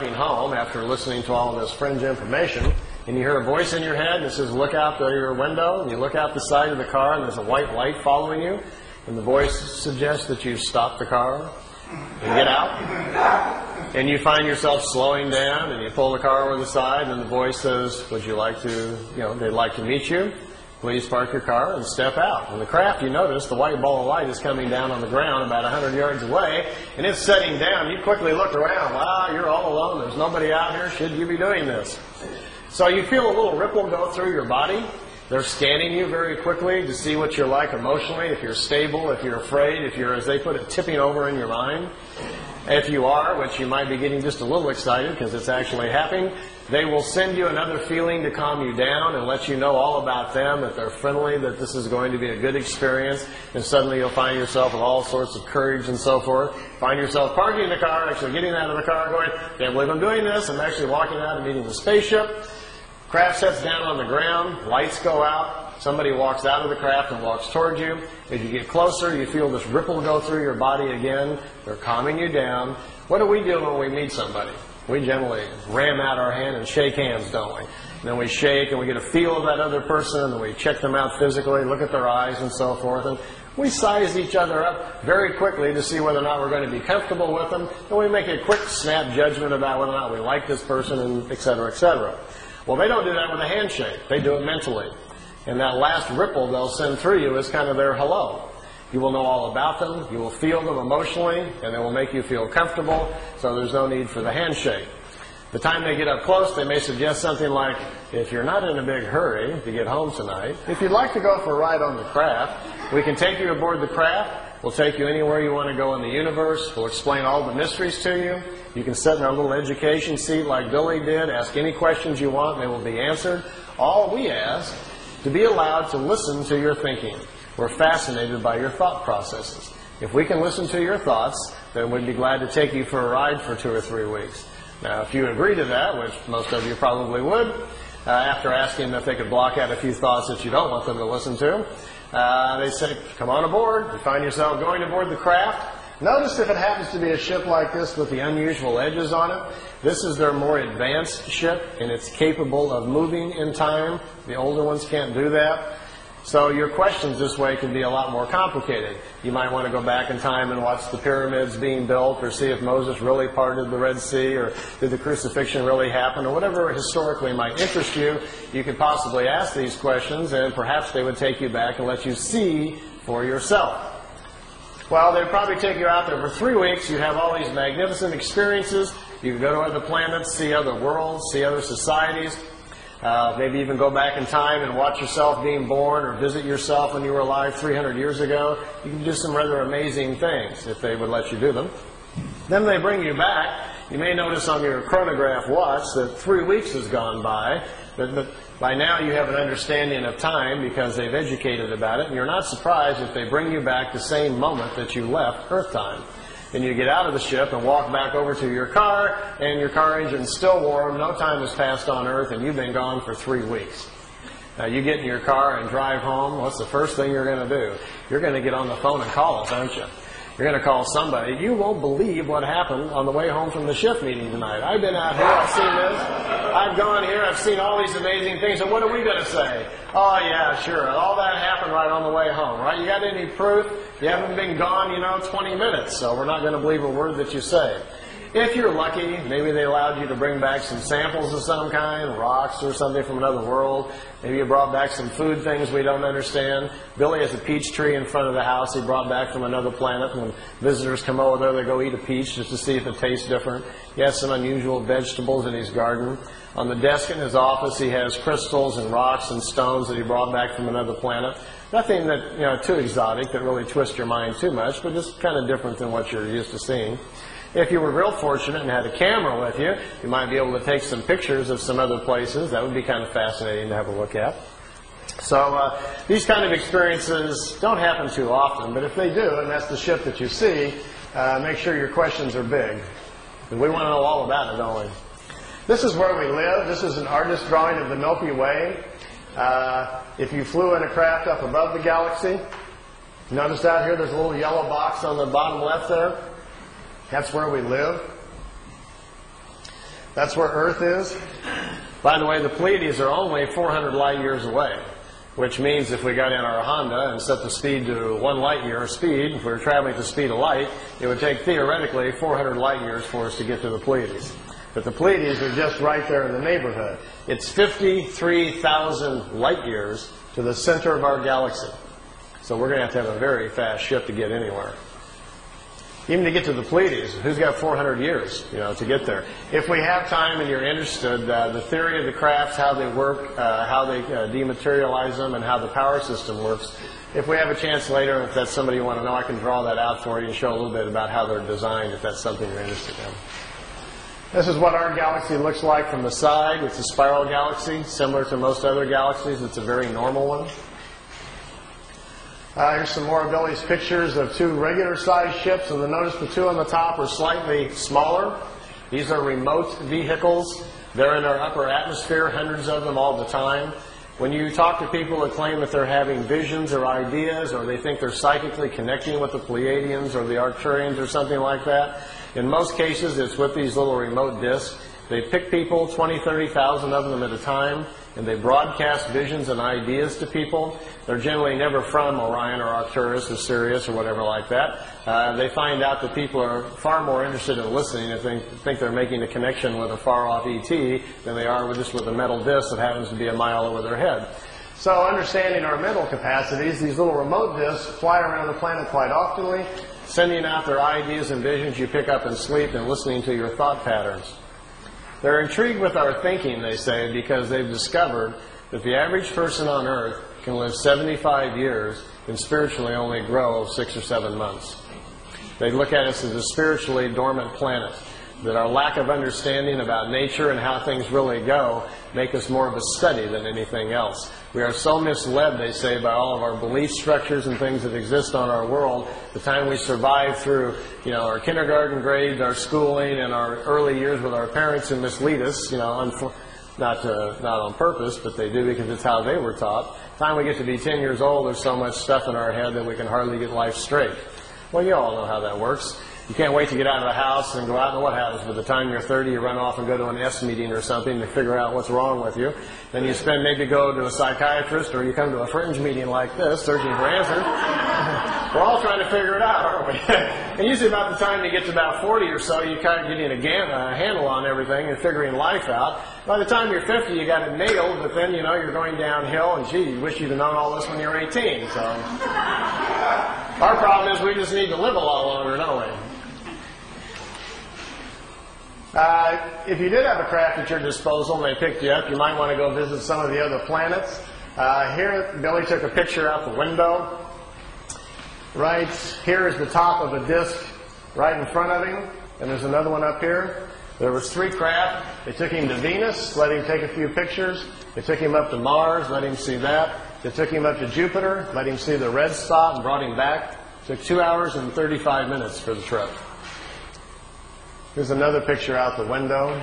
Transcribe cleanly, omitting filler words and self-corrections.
home after listening to all of this fringe information, and you hear a voice in your head that says, look out your window, and you look out the side of the car, and there's a white light following you, and the voice suggests that you stop the car and get out, and you find yourself slowing down, and you pull the car over the side, and the voice says, would you like to, they'd like to meet you. Please park your car and step out. In the craft, you notice the white ball of light is coming down on the ground about 100 yards away, and it's setting down. You quickly look around. Wow, you're all alone. There's nobody out here. Should you be doing this? So you feel a little ripple go through your body. They're scanning you very quickly to see what you're like emotionally, if you're stable, if you're afraid, if you're, as they put it, tipping over in your mind. If you are, which you might be getting just a little excited because it's actually happening, they will send you another feeling to calm you down and let you know all about them, that they're friendly, that this is going to be a good experience, and suddenly you'll find yourself with all sorts of courage and so forth. Find yourself parking the car, actually getting out of the car, going, can't believe I'm doing this. I'm actually walking out and meeting the spaceship. Craft sets down on the ground, lights go out. Somebody walks out of the craft and walks towards you. As you get closer, you feel this ripple go through your body again. They're calming you down. What do we do when we meet somebody? We generally ram out our hand and shake hands, don't we? And then we shake and we get a feel of that other person, and we check them out physically, look at their eyes and so forth. And we size each other up very quickly to see whether or not we're going to be comfortable with them. And we make a quick snap judgment about whether or not we like this person, and et cetera, et cetera. Well, they don't do that with a handshake. They do it mentally. And that last ripple they'll send through you is kind of their hello. You will know all about them. You will feel them emotionally, and they will make you feel comfortable, so there's no need for the handshake. The time they get up close, they may suggest something like, if you're not in a big hurry to get home tonight, if you'd like to go for a ride on the craft, we can take you aboard the craft. We'll take you anywhere you want to go in the universe. We'll explain all the mysteries to you. You can sit in our little education seat like Billy did, ask any questions you want, and they will be answered. All we ask to be allowed to listen to your thinking. We're fascinated by your thought processes. If we can listen to your thoughts, then we'd be glad to take you for a ride for 2 or 3 weeks. Now, if you agree to that, which most of you probably would, after asking them if they could block out a few thoughts that you don't want them to listen to, they say, come on aboard. You find yourself going aboard the craft. Notice if it happens to be a ship like this with the unusual edges on it, this is their more advanced ship, and it's capable of moving in time. The older ones can't do that. So your questions this way can be a lot more complicated. You might want to go back in time and watch the pyramids being built, or see if Moses really parted the Red Sea, or did the crucifixion really happen, or whatever historically might interest you. You could possibly ask these questions, and perhaps they would take you back and let you see for yourself. Well, they'd probably take you out there for 3 weeks. You have all these magnificent experiences. You can go to other planets, see other worlds, see other societies. Maybe even go back in time and watch yourself being born, or visit yourself when you were alive 300 years ago. You can do some rather amazing things if they would let you do them. Then they bring you back. You may notice on your chronograph watch that 3 weeks has gone by. But by now you have an understanding of time because they've educated about it. And you're not surprised if they bring you back the same moment that you left Earth time. Then you get out of the ship and walk back over to your car, and your car engine's still warm. No time has passed on Earth, and you've been gone for 3 weeks. Now, you get in your car and drive home. What's the first thing you're going to do? You're going to get on the phone and call us, aren't you? You're going to call somebody. You won't believe what happened on the way home from the shift meeting tonight. I've been out here. I've seen this. I've gone here. I've seen all these amazing things. And what are we going to say? Oh, yeah, sure. All that happened right on the way home, right? You got any proof? You haven't been gone, 20 minutes. So we're not going to believe a word that you say. If you're lucky, maybe they allowed you to bring back some samples of some kind, rocks or something from another world. Maybe you brought back some food things we don't understand. Billy has a peach tree in front of the house he brought back from another planet. When visitors come over there, they go eat a peach just to see if it tastes different. He has some unusual vegetables in his garden. On the desk in his office, he has crystals and rocks and stones that he brought back from another planet. Nothing that, too exotic that really twists your mind too much, but just kind of different than what you're used to seeing. If you were real fortunate and had a camera with you, you might be able to take some pictures of some other places. That would be kind of fascinating to have a look at. So these kind of experiences don't happen too often, but if they do, and that's the ship that you see, make sure your questions are big. Because we want to know all about it, don't we? This is where we live. This is an artist's drawing of the Milky Way. If you flew in a craft up above the galaxy, notice out here there's a little yellow box on the bottom left there. That's where we live. That's where Earth is. By the way, the Pleiades are only 400 light years away, which means if we got in our Honda and set the speed to 1 light year speed, if we were traveling at the speed of light, it would take theoretically 400 light years for us to get to the Pleiades. But the Pleiades are just right there in the neighborhood. It's 53,000 light years to the center of our galaxy. So we're going to have a very fast ship to get anywhere. Even to get to the Pleiades, who's got 400 years, to get there? If we have time and you're interested, the theory of the crafts, how they work, how they dematerialize them, and how the power system works. If we have a chance later, if that's somebody you want to know, I can draw that out for you and show a little bit about how they're designed, if that's something you're interested in. This is what our galaxy looks like from the side. It's a spiral galaxy, similar to most other galaxies. It's a very normal one. Here's some more of Billy's pictures of 2 regular-sized ships, and notice the 2 on the top are slightly smaller. These are remote vehicles. They're in our upper atmosphere, hundreds of them all the time. When you talk to people that claim that they're having visions or ideas, or they think they're psychically connecting with the Pleiadians or the Arcturians or something like that, in most cases it's with these little remote discs. They pick people, 20, 30,000 of them at a time, and they broadcast visions and ideas to people. They're generally never from Orion or Arcturus or Sirius or whatever like that. They find out that people are far more interested in listening if they think they're making a connection with a far-off ET than they are with a metal disc that happens to be a mile over their head. So understanding our mental capacities, these little remote discs fly around the planet quite oftenly, sending out their ideas and visions you pick up in sleep and listening to your thought patterns. They're intrigued with our thinking, they say, because they've discovered that the average person on Earth can live 75 years and spiritually only grow 6 or 7 months. They look at us as a spiritually dormant planet, that our lack of understanding about nature and how things really go make us more of a study than anything else. We are so misled, they say, by all of our belief structures and things that exist on our world. The time we survive through, our kindergarten grades, our schooling, and our early years with our parents who mislead us, not on purpose, but they do because it's how they were taught. The time we get to be 10 years old, there's so much stuff in our head that we can hardly get life straight. Well, you all know how that works. You can't wait to get out of the house and go out, and what happens? By the time you're 30, you run off and go to an S meeting or something to figure out what's wrong with you. Then you maybe go to a psychiatrist, or you come to a fringe meeting like this, searching for answers. We're all trying to figure it out, aren't we? And usually about the time you get to about 40 or so, you kind of getting a handle on everything and figuring life out. By the time you're 50, you got it nailed, but then, you're going downhill, and gee, you wish you'd have known all this when you were 18. So our problem is we just need to live a lot longer, don't we? If you did have a craft at your disposal and they picked you up, you might want to go visit some of the other planets. Here, Billy took a picture out the window. Right here is the top of a disc right in front of him, and there's another one up here. There was 3 craft. They took him to Venus, let him take a few pictures. They took him up to Mars, let him see that. They took him up to Jupiter, let him see the red spot, and brought him back. It took 2 hours and 35 minutes for the trip. Here's another picture out the window.